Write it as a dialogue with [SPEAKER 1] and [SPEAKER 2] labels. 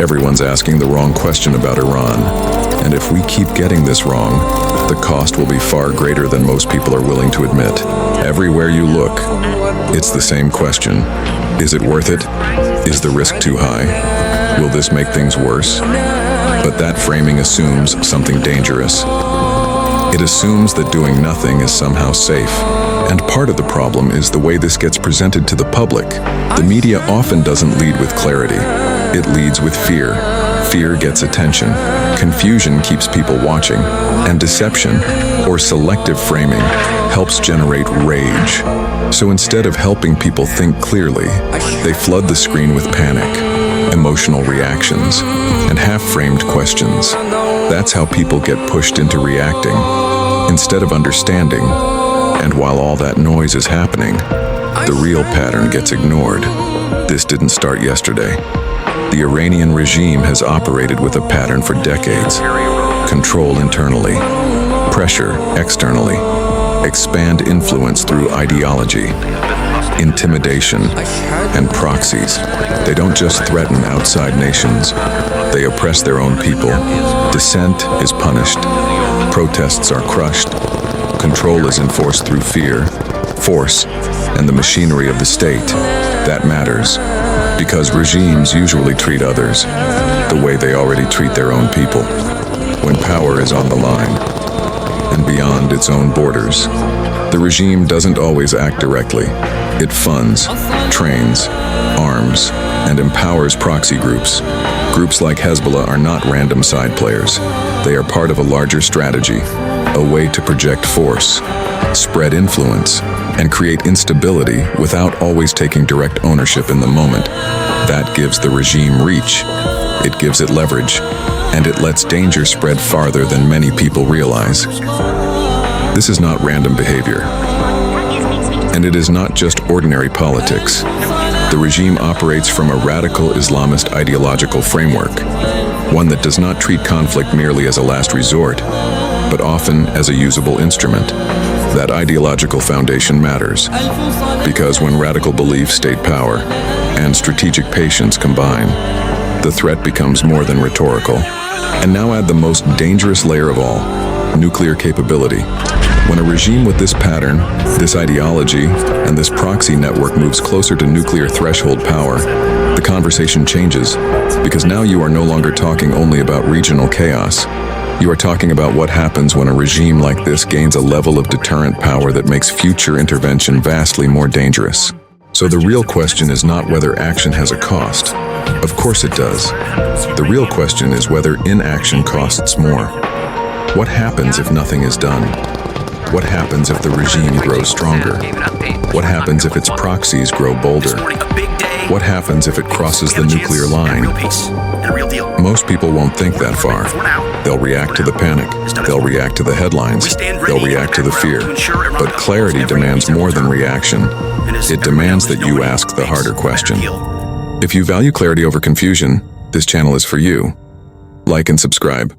[SPEAKER 1] Everyone's asking the wrong question about Iran. And if we keep getting this wrong, the cost will be far greater than most people are willing to admit. Everywhere you look, it's the same question. Is it worth it? Is the risk too high? Will this make things worse? But that framing assumes something dangerous. It assumes that doing nothing is somehow safe. And part of the problem is the way this gets presented to the public. The media often doesn't lead with clarity. It leads with fear. Fear gets attention. Confusion keeps people watching. And deception, or selective framing, helps generate rage. So instead of helping people think clearly, they flood the screen with panic, emotional reactions, and half-framed questions. That's how people get pushed into reacting, instead of understanding. And while all that noise is happening, the real pattern gets ignored. This didn't start yesterday. The Iranian regime has operated with a pattern for decades. Control internally, pressure externally, expand influence through ideology, intimidation, and proxies. They don't just threaten outside nations. They oppress their own people. Dissent is punished. Protests are crushed. Control is enforced through fear, force, and the machinery of the state. That matters, because regimes usually treat others the way they already treat their own people. When power is on the line, and beyond its own borders, the regime doesn't always act directly. It funds, trains, arms, and empowers proxy groups. Groups like Hezbollah are not random side players. They are part of a larger strategy, a way to project force, spread influence, and create instability without always taking direct ownership in the moment. That gives the regime reach, it gives it leverage, and it lets danger spread farther than many people realize. This is not random behavior, and it is not just ordinary politics. The regime operates from a radical Islamist ideological framework, one that does not treat conflict merely as a last resort, but often as a usable instrument. That ideological foundation matters, because when radical belief, state power, and strategic patience combine, the threat becomes more than rhetorical. And now add the most dangerous layer of all, nuclear capability. When a regime with this pattern, this ideology, and this proxy network moves closer to nuclear threshold power, the conversation changes, because now you are no longer talking only about regional chaos. You are talking about what happens when a regime like this gains a level of deterrent power that makes future intervention vastly more dangerous. So the real question is not whether action has a cost. Of course it does. The real question is whether inaction costs more. What happens if nothing is done? What happens if the regime grows stronger? What happens if its proxies grow bolder? What happens if it crosses the nuclear line? Most people won't think that far. They'll react to the panic. They'll react to the headlines. They'll react to the fear. But clarity demands more than reaction. It demands that you ask the harder question. If you value clarity over confusion, this channel is for you. Like and subscribe.